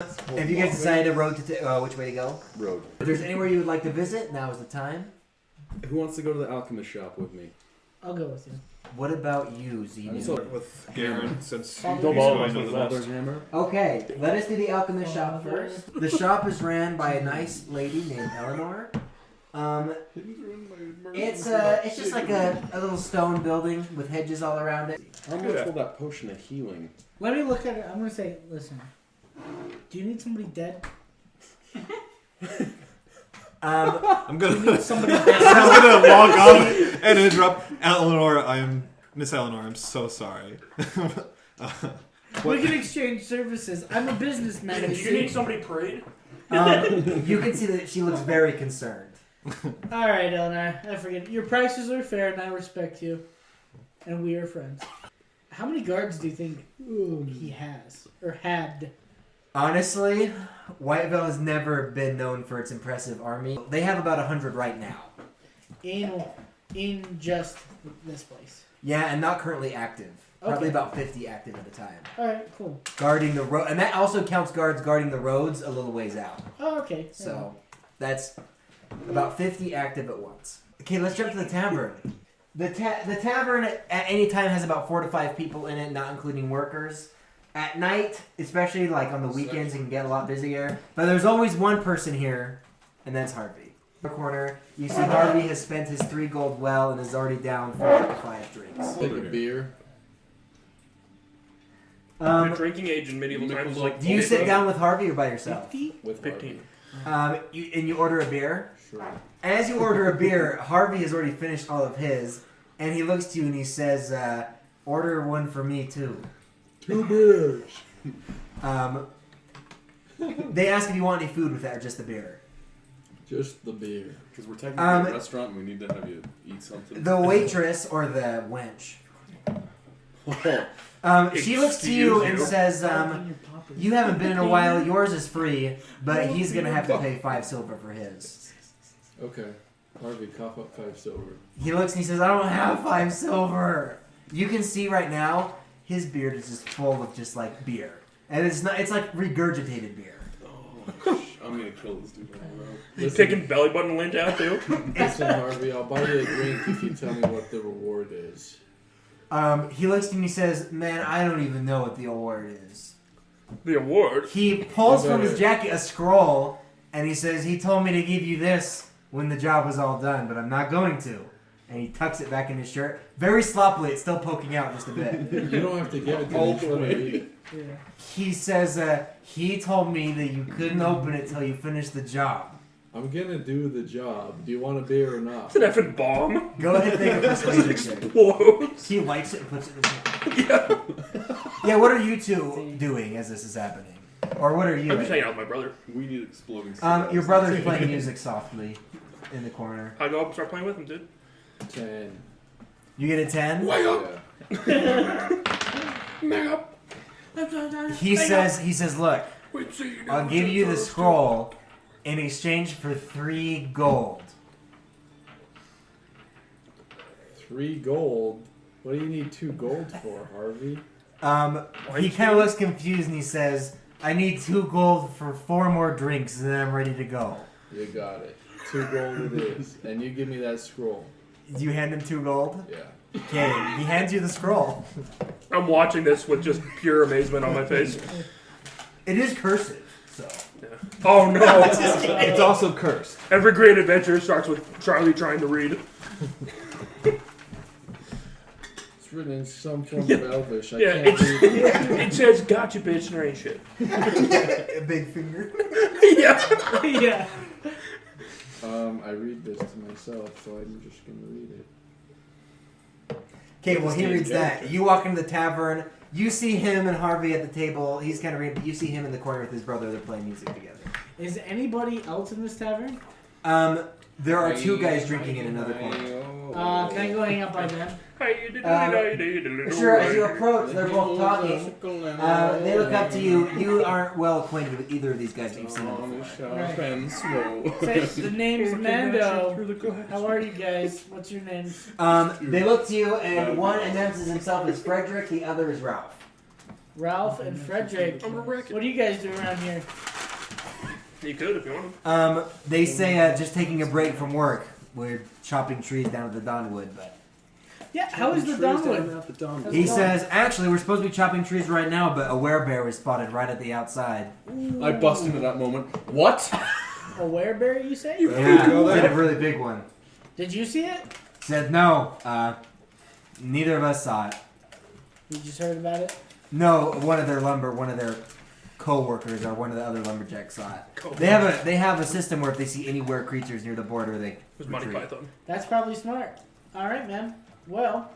If you guys decide a road to which way to go? Road. If there's anywhere you would like to visit, now is the time. Who wants to go to the alchemist shop with me? I'll go with you. What about you, Xenu? I'm sorry, with Garen, since he's Father- going to the Father's best. hammer. Okay, let us do the alchemist shop first. The shop is ran by a nice lady named Eleanor. It's just like a little stone building with hedges all around it. How much will that potion of healing? Let me look at it. I'm gonna say, listen. Do you need somebody dead? I'm Do you gonna need somebody dead? I'm gonna walk off and interrupt Eleanor. Miss Eleanor. I'm so sorry. We can exchange services. I'm a businessman. Do you need somebody prayed? You can see that she looks very concerned. All right, Eleanor. I forget. Your prices are fair, and I respect you. And we are friends. How many guards do you think he has or had? Honestly, Whitevale has never been known for its impressive army. They have about 100 right now. In just this place. Yeah, and not currently active. Probably Okay. about 50 active at a time. All right, cool. Guarding the road, and that also counts guards guarding the roads a little ways out. Oh, okay. So that's about 50 active at once. Okay, let's jump to the tavern. The tavern at any time has about 4 to 5 people in it, not including workers. At night, especially like on the weekends, it can get a lot busier. But there's always one person here, and that's Harvey. In the corner, you see Harvey has spent his 3 gold well and is already down 4 to 5 drinks. Take a beer. The drinking age in medieval times was like. Do you sit down with Harvey or by yourself? With 15. You order a beer. Sure. As you order a beer, Harvey has already finished all of his, and he looks to you and he says, "Order one for me too." 2 beers. They ask if you want any food with that or just the beer. Just the beer. Because we're technically a restaurant and we need to have you eat something. The waitress or the wench. Oh, She looks to you and Excuse says, "You haven't been in a while. Yours is free, but he's gonna have to pay 5 silver for his." okay. Harvey, cough up 5 silver. He looks and he says, "I don't have 5 silver." You can see right now his beard is just full of just like beer, and it's like regurgitated beer. Oh, I'm gonna kill this dude right now. You taking belly button lint out too? Listen, Harvey, I'll buy you a drink if you tell me what the reward is. He looks to me and he says, "Man, I don't even know what the award is." The award? He pulls from his jacket a scroll, and he says, "He told me to give you this when the job was all done, but I'm not going to." And he tucks it back in his shirt. Very sloppily, it's still poking out just a bit. You don't have to give it to me. Just let me read it. Yeah. He says, he told me that you couldn't open it till you finished the job. I'm gonna do the job. Do you want a beer or not? It's an effing bomb. Go ahead and make a persuasion check. Explodes. He wipes it and puts it in his hand. Yeah, what are you two doing as this is happening? Or what are you I'm just hanging out with my brother. We need exploding Your brother's playing music softly in the corner. I go up and start playing with him, dude. 10. You get a 10? Yeah. Man up. He says, "Look, Wait, see, you I'll know, give you the so- scroll in exchange for 3 gold." 3 gold? What do you need 2 gold for, Harvey? He kind of looks confused and he says, "I need 2 gold for 4 more drinks and then I'm ready to go." You got it. 2 gold it is. And you give me that scroll. Do you hand him 2 gold? Yeah. Okay, he hands you the scroll. I'm watching this with just pure amazement on my face. It is cursive, so. Yeah. Oh no! It's also cursed. Every great adventure starts with Charlie trying to read. It's written in some form of Elvish. I Yeah, can't read it. it says "Gotcha, bitch," and there ain't shit. A big finger. Yeah. Yeah. I read this to myself, so I'm just gonna read it. Okay, well, he reads that. You walk into the tavern. You see him and Harvey at the table. He's kind of reading, but you see him in the corner with his brother. They're playing music together. Is anybody else in this tavern? There are 2 guys drinking in another corner. Can I go hang out by them? Sure, as you approach, they're both talking. They look up to you. You aren't well acquainted with either of these guys, but you've seen them before. Say, the name's Mando. How are you guys? What's your names? They look to you, and one announces himself as Frederick, the other is Ralph. Ralph and Frederick. I'm gonna wreck What it. do you guys do around here? You could if you want to. They say just taking a break from work. We're chopping trees down at the Donwood, but Yeah, how is the Donwood? he says actually we're supposed to be chopping trees right now, but a werebear was spotted right at the outside. I bust into that moment. What? A werebear, you say? Yeah, did a really big one. Did you see it? Said no. Neither of us saw it. You just heard about it? No, one of their co-workers or one of the other lumberjacks saw it. Co-workers. They have a system where if they see any were creatures near the border, they It was Monty retreat. Python. That's probably smart. Alright, man. Well,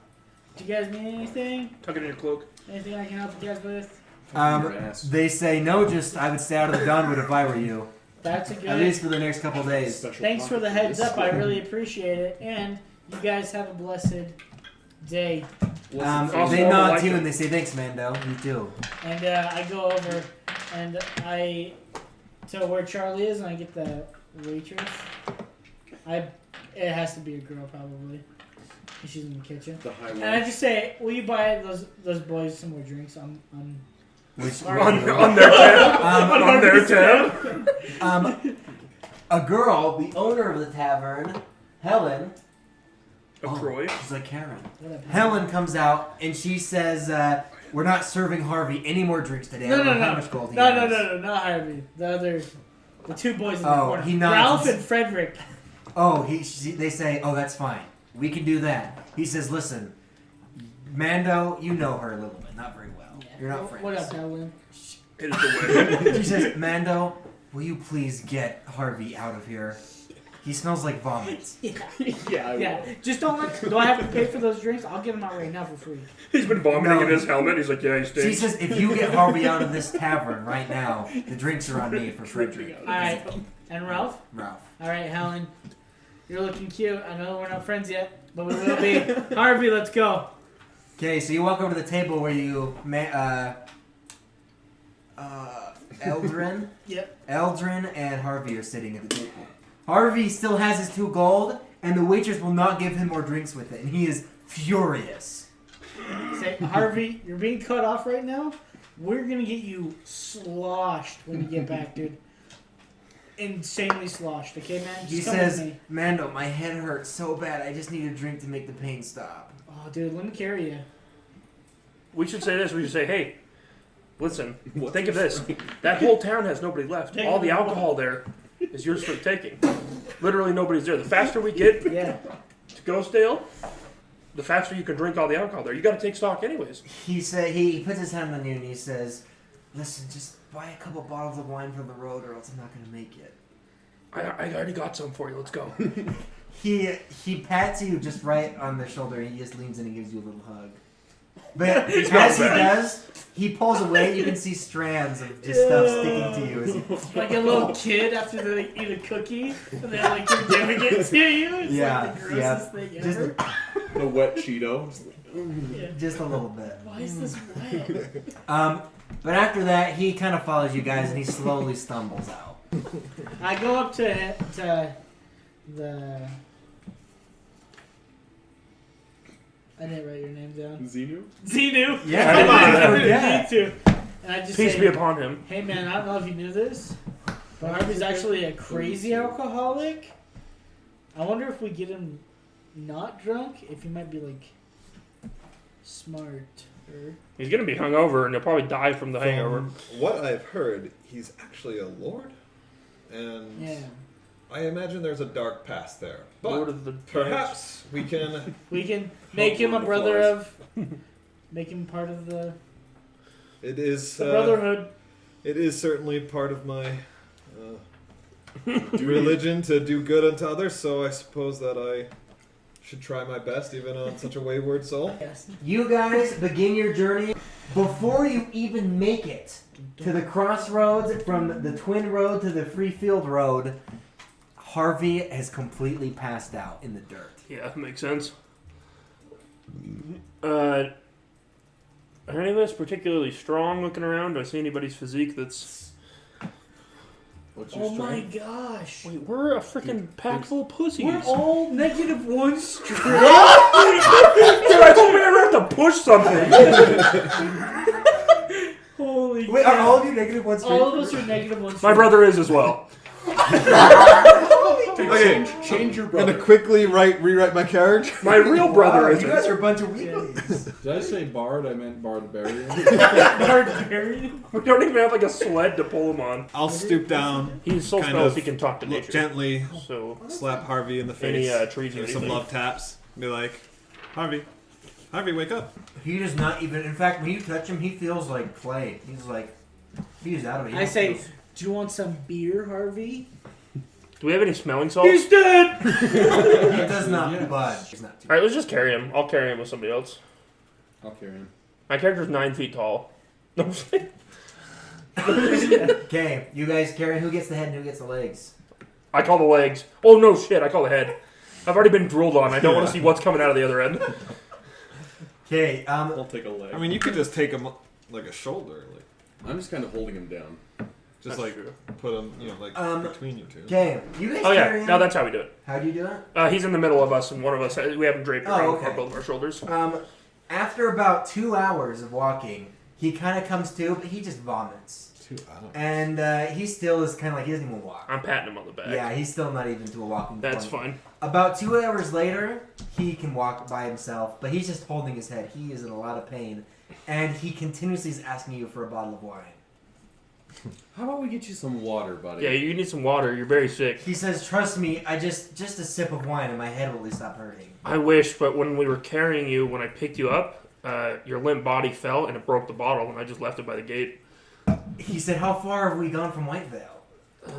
do you guys need anything? Tuck it in your cloak. Anything I can help you guys with? Your ass. They say no. Just I would stay out of the Donwood if I were you. That's a good. At least for the next couple days. Special Thanks for the pocket heads this. up. I really appreciate it. And you guys have a blessed day. They nod to you and they say thanks, Mando. You too. And I go over and I to where Charlie is, and I get the waitress. It has to be a girl probably. She's in the kitchen. The high And I just say, will you buy those boys some more drinks? Which, On their tab. On their tab. A girl, the owner of the tavern, Helen. A Croy. She's like Karen. Whatever. Helen comes out and she says, "We're not serving Harvey any more drinks today. I No, don't no, know no. how much gold he No, has." not Harvey. The two boys in the Oh, corner. he nods. Ralph and Frederick. Oh, they say, "Oh, that's fine. We can do that." He says, "Listen, Mando, you know her a little bit, not very well. You're not friends." What up, Helen? It is the way. She says, "Mando, will you please get Harvey out of here? He smells like vomit." Yeah, I Yeah, will. just do I have to pay for those drinks? I'll get them out right now for free. He's been vomiting No. in his helmet. He's like, yeah, he She stinks. says, "If you get Harvey out of this tavern right now, the drinks are on me for Frederick." Alright, and Ralph? Ralph. Alright, Helen. You're looking cute. I know we're not friends yet, but we will be. Harvey, let's go. Okay, so you walk over to the table where you Eldrin? Yep. Eldrin and Harvey are sitting at the table. Harvey still has his 2 gold, and the waitress will not give him more drinks with it, and he is furious. Say, Harvey, you're being cut off right now. We're gonna get you sloshed when you get back, dude. Insanely sloshed, okay, man? He Just come with says, me. "Mando, my head hurts so bad, I just need a drink to make the pain stop." Oh, dude, let me carry you. We should say this. We should say, hey, listen, What? think of this. That whole town has nobody left. Take All the it. alcohol there is yours for the taking. Literally nobody's there. The faster we get Yeah. to Ghostdale, the faster you can drink all the alcohol there. You got to take stock anyways. He puts his hand on you and he says, "Listen, just buy a couple bottles of wine for the road or else I'm not going to make it." I already got some for you. Let's go. He pats you just right on the shoulder and he just leans in and gives you a little hug. But He's as he not bad. does, he pulls away. You can see strands of just stuff sticking to you. As he, Like a little kid after they eat a cookie and they're like they're giving it to you. It's Yeah, like the grossest thing just ever. The wet Cheeto. Yeah. just a little bit. Why is this wet? But after that, he kind of follows you guys and he slowly stumbles out. I go up to the. I didn't write your name down. Xenu? Xenu. Yeah, come on, I forget. need to. And I just Peace say, be upon him. hey man, I don't know if you knew this, but Harvey's actually a crazy alcoholic. I wonder if we get him not drunk, if he might be like smarter. He's going to be hungover and he'll probably die from the hangover. From what I've heard, he's actually a lord, and Yeah. I imagine there's a dark past there. But Lord of the perhaps we can. We can make him a brother of. Make him part of the It is. brotherhood. It is certainly part of my religion to do good unto others. So I suppose that I should try my best, even on such a wayward soul. Yes. You guys begin your journey. Before you even make it to the crossroads from the Twin Road to the Freefield Road, Harvey has completely passed out in the dirt. Yeah, makes sense. Are any of us particularly strong looking around? Do I see anybody's physique that's... What's your Oh my strength? gosh. Wait, we're a freaking pack full of pussies. We're all -1 strength. Dude, I told me I never have to push something. Holy Wait, are cow. all of you negative one strength? All of us are negative one. My strength. brother is as well. Okay. Change your I'm brother. gonna quickly rewrite my character. My real brother Wow, is. you guys are a bunch of weaklings. Did I say bard? I meant barbarian. Barbarian. We don't even have like a sled to pull him on. I'll stoop down, He's so Kind spells of he can talk to look nature. gently, So slap Harvey in the any face, trees or give some anything. love taps, be like, Harvey, wake up. He does not even. In fact, when you touch him, he feels like clay. He's out of it. He I say, feels- do you want some beer, Harvey? Do we have any smelling salts? He's dead! he does not Yeah. budge. He's not too. Alright, let's just carry him. I'll carry him with somebody else. I'll carry him. My character's 9 feet tall. No, I'm just kidding. Okay, you guys carry. Who gets the head and who gets the legs? I call the legs. Oh no, shit! I call the head. I've already been drooled on. I don't want to see what's coming out of the other end. Okay. I'll take a leg. I mean, you could just take him like a shoulder, like I'm just kind of holding him down. just That's like true. put him, like between you two. Okay, you guys Oh carry yeah, him. no, that's how we do it. How do you do it? He's in the middle of us, and one of us we have him draped Oh, around okay. both of our shoulders. After about 2 hours of walking, he kind of comes to, but he just vomits. 2 hours. And he still is kind of like, he doesn't even walk. I'm patting him on the back. Yeah, he's still not even to a walking That's point. fine. About 2 hours later, he can walk by himself, but he's just holding his head. He is in a lot of pain, and he continuously is asking you for a bottle of wine. How about we get you some water, buddy? Yeah, you need some water. You're very sick. He says, "Trust me, just a sip of wine, and my head will at least stop hurting." I wish, but when we were carrying you, when I picked you up, your limp body fell and it broke the bottle, and I just left it by the gate. He said, "How far have we gone from Whitevale?"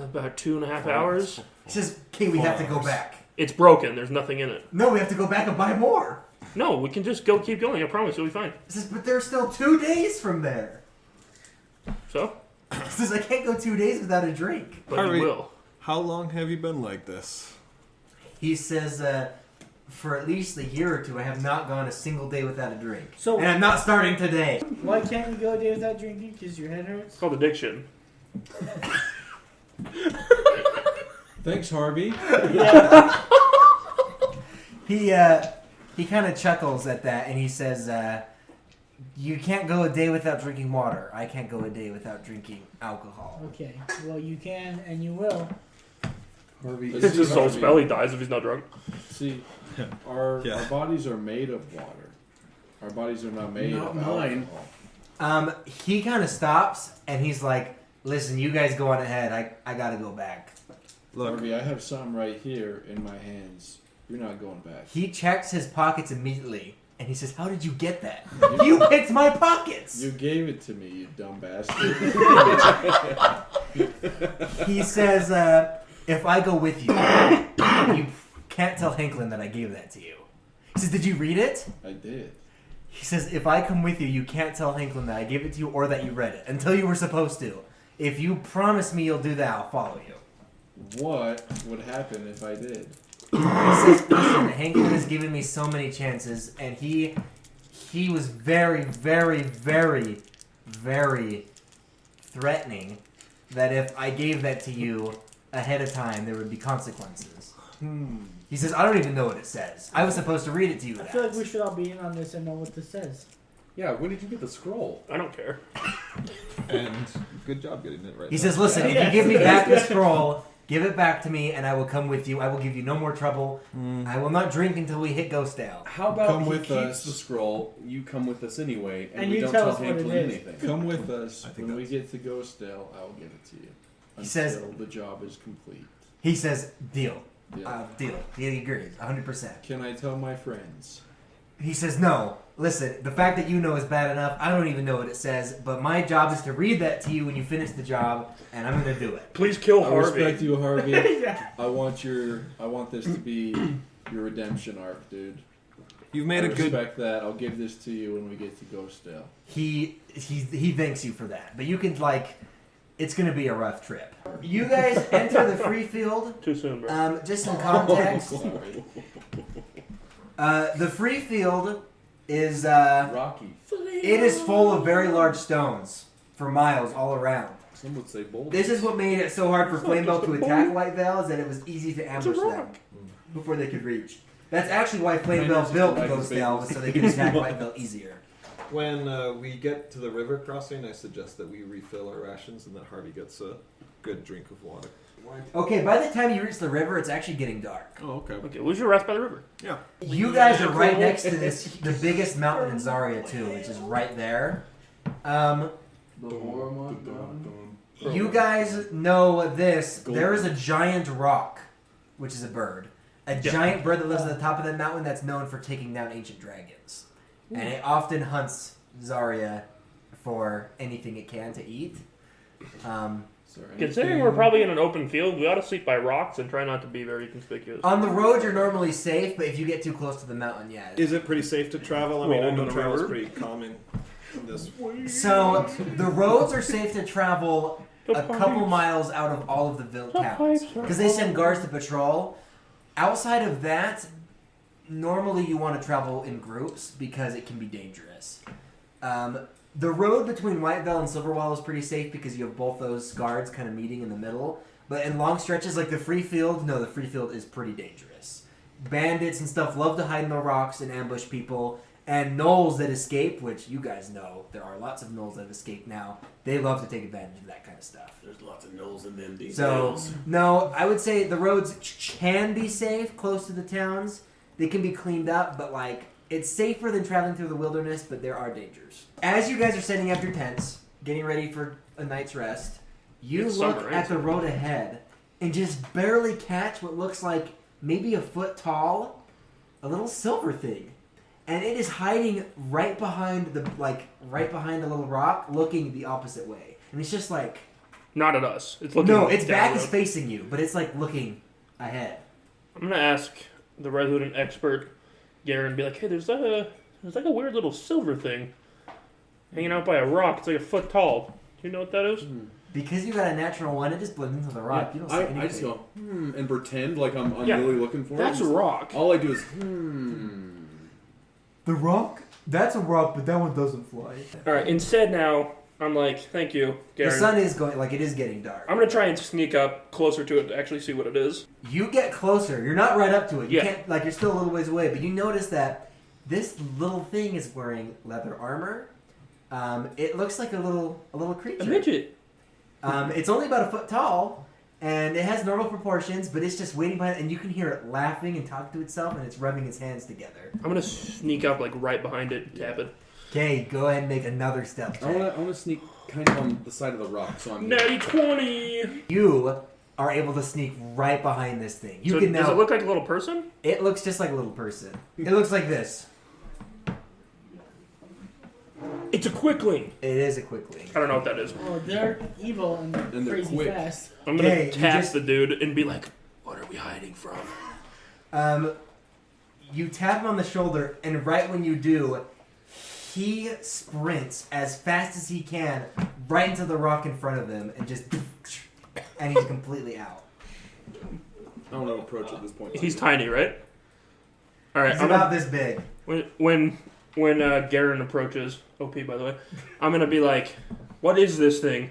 About 2.5 hours. He says, "Okay, we have to go back." It's broken. There's nothing in it. No, we have to go back and buy more. No, we can just keep going. I promise it'll be fine. He says, "But there's still 2 days from there." So, He says, "I can't go 2 days without a drink." but Harvey. you will. How long have you been like this? He says, "For at least a year or two, I have not gone a single day without a drink, So, and I'm not starting today." why can't you go a day without drinking? Because your head hurts? It's called addiction. Thanks, Harvey. Yeah. He kind of chuckles at that, and he says, "You can't go a day without drinking water. I can't go a day without drinking alcohol." Okay, well, you can and you will. Harvey. It's his soul spell. He dies if he's not drunk. See, our bodies are made of water. Our bodies are not made Not of mine. alcohol. He kind of stops, and he's like, "Listen, you guys go on ahead. I gotta go back." Look, Harvey, I have some right here in my hands. You're not going back. He checks his pockets immediately, and he says, "How did you get that? You picked my pockets!" You gave it to me, you dumb bastard. He says, "If I go with you, you can't tell Hanklin that I gave that to you." He says, "Did you read it?" I did. He says, "If I come with you, you can't tell Hanklin that I gave it to you or that you read it until you were supposed to. If you promise me you'll do that, I'll follow you." What would happen if I did? He says, "Listen, Hanklin has given me so many chances, and he was very, very, very, very threatening that if I gave that to you ahead of time, there would be consequences." He says, "I don't even know what it says. I was supposed to read it to you." I feel like we should all be in on this and know what this says. Yeah, when did you get the scroll? I don't care. and good job getting it right. He now. says, "Listen, if Yeah. you give me back the scroll, give it back to me, and I will come with you. I will give you no more trouble. I will not drink until we hit Ghostdale." How about Come he with keeps us. the scroll, you come with us anyway, and, And we you don't tell tell us what it Hanklin is. anything. Come with us. I think When we that's- get to Ghostdale, I'll give it to you. He says- Until the job is complete. He says, "Deal. Yeah. Deal." He agrees, 100%. Can I tell my friends? He says, "No. Listen, the fact that you know is bad enough. I don't even know what it says, but my job is to read that to you when you finish the job, and I'm going to do it." Please kill I Harvey. respect you, Harvey. Yeah. I want this to be your redemption arc, dude. You've made I a good. respect that. I'll give this to you when we get to Ghostdale. He thanks you for that, but you can it's going to be a rough trip. You guys enter the free field. Too soon, bro. Just some context. Sorry. The free field is Rocky. it is full of very large stones for miles all around. Some would say bold. This is what made it so hard for It's not Flamebelt just to a attack bone. Whitevale, is that it was easy to ambush them rock. before they could reach. That's actually why Mine is Flamebelt just built like a Ghostdale, was so they could big attack rock. Whitevale easier. When we get to the river crossing, I suggest that we refill our rations and that Harvey gets a good drink of water. Okay, by the time you reach the river, it's actually getting dark. Oh, okay. Okay, lose your rest by the river. Yeah. You guys are right next to the biggest mountain in Zaria too, which is right there. The Hormone Mountain. You guys know this. There is a giant rock, which is a bird. A giant bird that lives at the top of that mountain that's known for taking down ancient dragons. And it often hunts Zaria for anything it can to eat. Considering we're probably in an open field, we ought to sleep by rocks and try not to be very conspicuous. On the road, you're normally safe, but if you get too close to the mountain, yeah. Is it pretty safe to travel? I mean, I know the travel is river. pretty common in this. So, the roads are safe to travel a couple miles out of all of the towns. Because they send guards to patrol. Outside of that, normally you want to travel in groups because it can be dangerous. The road between Whitevale and Silverwall is pretty safe because you have both those guards kind of meeting in the middle. But in long stretches like the free field, no, the free field is pretty dangerous. Bandits and stuff love to hide in the rocks and ambush people. And gnolls that escape, which you guys know, there are lots of gnolls that have escaped now. They love to take advantage of that kind of stuff. There's lots of gnolls in them these So, days. no, I would say the roads can be safe close to the towns. They can be cleaned up, but like, it's safer than traveling through the wilderness, but there are dangers. As you guys are setting up your tents, getting ready for a night's rest, you It's look summer, at the road ahead and just barely catch what looks like maybe a foot tall, a little silver thing. And it is hiding right behind a little rock, looking the opposite way. And it's just like... Not at us. It's looking No, its down back the is road. facing you, but it's like looking ahead. I'm gonna ask the resident expert, Garen, and be like, hey, there's like a weird little silver thing hanging out by a rock. It's like a foot tall. Do you know what that is? Because you got a natural one, it just blends into the rock. You don't see anything. I just go, and pretend like I'm Yeah. really looking for That's it. a rock. All I do is, The rock? That's a rock, but that one doesn't fly. All right. Instead, now I'm like, thank you, The Garen. sun is going, like, it is getting dark. I'm gonna try and sneak up closer to it to actually see what it is. You get closer. You're not right up to it. You Yeah. can't, like, you're still a little ways away, but you notice that this little thing is wearing leather armor. It looks like a little creature. A midget. It's only about a foot tall, and it has normal proportions, but it's just waiting behind, and you can hear it laughing and talk to itself, and it's rubbing its hands together. I'm gonna sneak up like right behind it and tap it. Okay, go ahead and make another stealth check. I want to sneak kind of on the side of the rock, so I'm. Natty 20. You are able to sneak right behind this thing. You So can does now. it look like a little person? It looks just like a little person. It looks like this. It's a Quickling. It is a Quickling. I don't know what that is. Oh, they're evil and And they're crazy quick. fast. I'm gonna Okay, you tap just- the dude and be like, "What are we hiding from?" You tap him on the shoulder, and right when you do, he sprints as fast as he can right into the rock in front of him, and just, and he's completely out. I don't know approach at this point. He's tiny, right? All right. He's I'm about gonna, this big. when Garen approaches, OP by the way, I'm gonna be like, "What is this thing?"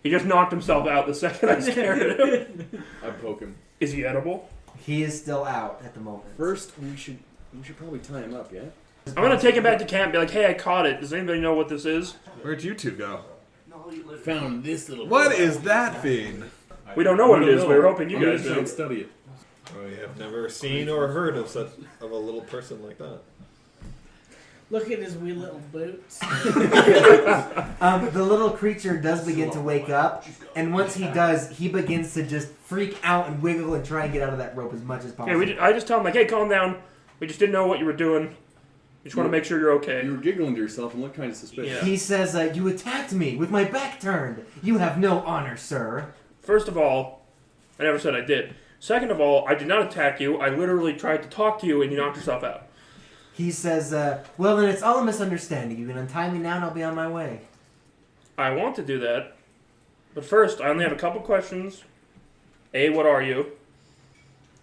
He just knocked himself out the second I scared him. I poke him. Is he edible? He is still out at the moment. First, we should probably tie him up, yeah? I'm gonna take him back to camp and be like, "Hey, I caught it. Does anybody know what this is?" Where'd you two go? Found this little. What is that thing? We don't know what it is. No, We were hoping you I'm gonna guys try do. and study it. I have never seen or heard of a little person like that. Look at his wee little boots. The little creature does begin to wake up, and once he does, he begins to just freak out and wiggle and try and get out of that rope as much as possible. I just tell him like, "Hey, calm down. We just didn't know what you were doing. We just want to make sure you're okay." You were giggling to yourself and looked kind of suspicious. Yeah. He says, "You attacked me with my back turned. You have no honor, sir." First of all, I never said I did. Second of all, I did not attack you. I literally tried to talk to you, and you knocked yourself out. He says, "Well, then it's all a misunderstanding. You can untie me now, and I'll be on my way." I want to do that, but first, I only have a couple questions. A, what are you?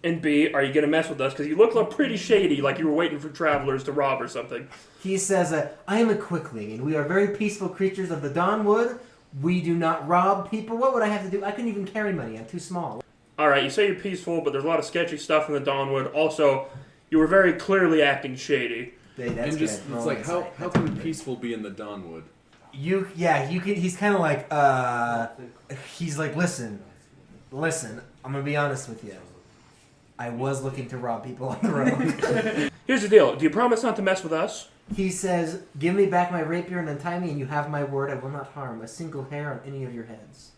And B, are you going to mess with us? Because you look pretty shady, like you were waiting for travelers to rob or something. He says, "I am a Quickling, and we are very peaceful creatures of the Dawnwood. We do not rob people. What would I have to do? I couldn't even carry money. I'm too small." Alright, you say you're peaceful, but there's a lot of sketchy stuff in the Dawnwood. Also, you were very clearly acting shady. And just it's like how can we peaceful be in the Dawnwood? You can. He's kind of like he's like, listen. I'm gonna be honest with you. I was looking to rob people on the road. Here's the deal. Do you promise not to mess with us? He says, "Give me back my rapier and untie me, and you have my word. I will not harm a single hair on any of your heads."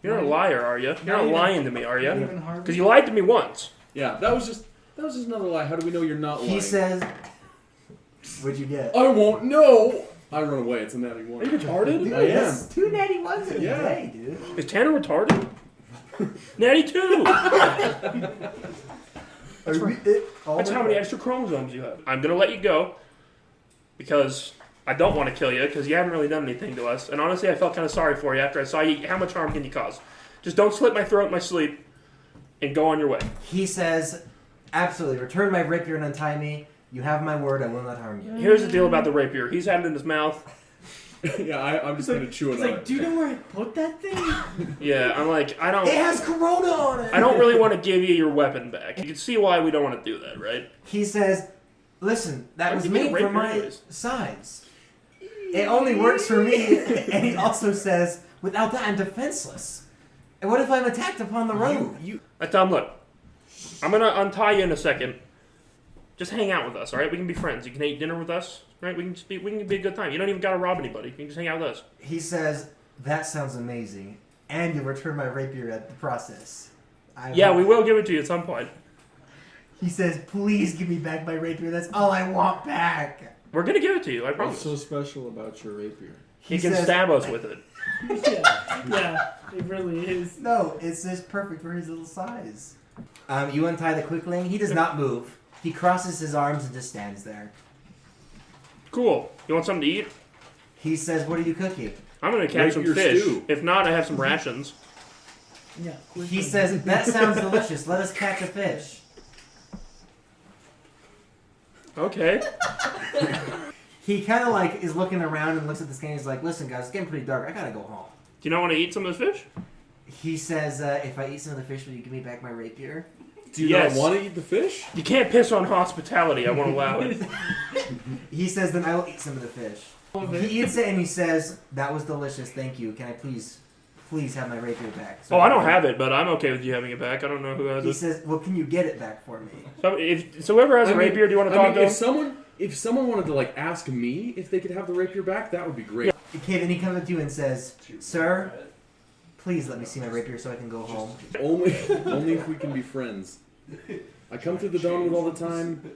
You're not a liar, are you? You're not lying to me, are you? Even Harvey? Because you lied to me once. Yeah, that was just another lie. How do we know you're not lying? He says, "What'd you get?" I won't know. I run away. It's a natty one. Are you retarded? Dude, I am. that's 2 natty ones in a day, dude. Is Tanner retarded? Natty 2! That's how many extra chromosomes you have. I'm going to let you go because I don't want to kill you because you haven't really done anything to us. And honestly, I felt kind of sorry for you after I saw you. How much harm can you cause? Just don't slit my throat in my sleep and go on your way. He says, "Absolutely. Return my rapier and untie me. You have my word. I will not harm you." Here's the deal about the rapier. He's had it in his mouth. Yeah, I'm just going to chew it It's on. like, do you know where I put that thing? Yeah, I'm like, I don't... It has Corona on it. I don't really want to give you your weapon back. You can see why we don't want to do that, right? He says, "Listen, that Why'd was you get a made for rapier my anyways? size. It only works for me." And he also says, "Without that, I'm defenseless. And what if I'm attacked upon the road?" I tell him, look, I'm going to untie you in a second. Just hang out with us, all right? We can be friends. You can eat dinner with us, right? We can be a good time. You don't even got to rob anybody. You can just hang out with us. He says, "That sounds amazing. And you'll return my rapier at the process." Yeah, we will give it to you at some point. He says, "Please give me back my rapier. That's all I want back." We're going to give it to you, I What's promise. so special about your rapier? He can says, stab us with it. Yeah, it really is. "No, it's just perfect for his little size." You untie the Quickling. He does not move. He crosses his arms and just stands there. Cool. You want something to eat? He says, "What are you cooking?" I'm going to catch some Rapier fish. stew. If not, I have some rations. Yeah. He says, "That sounds delicious. Let us catch a fish." Okay. He kind of like is looking around and looks at the sky and he's like, "Listen, guys, it's getting pretty dark. I gotta go home." Do you not want to eat some of this fish? He says, "If I eat some of the fish, will you give me back my rapier?" Do you Yes. not want to eat the fish? You can't piss on hospitality. I won't allow it. He says, "Then I will eat some of the fish." He eats it and he says, "That was delicious. Thank you. Can I please have my rapier back?" Oh, I don't have it, but I'm okay with you having it back. I don't know who has He it. says, "Well, can you get it back for me?" So whoever has a I mean- rapier, do you want to talk to him? If someone wanted to like ask me if they could have the rapier back, that would be great. Okay, then he comes up to you and says, "Sir, please let me see my rapier so I can go home." Only if we can be friends. I come through the Dawnwood all the time.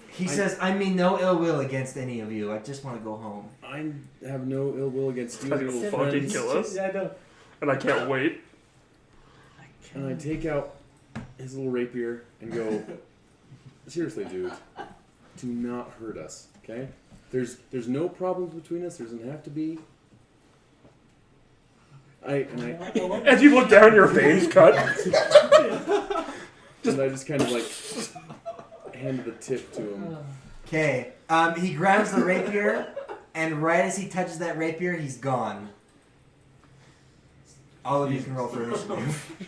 He says, "I mean no ill will against any of you. I just want to go home." I have no ill will against you, Like little a fucking friends. kill us. I know. And I can't wait. And I take out his little rapier and go, seriously, dude, do not hurt us, okay? There's no problems between us. There doesn't have to be. As you look down, your veins cut. And I just kind of like hand the tip to him. Okay, he grabs the rapier, and right as he touches that rapier, he's gone. All of you can roll for initiative.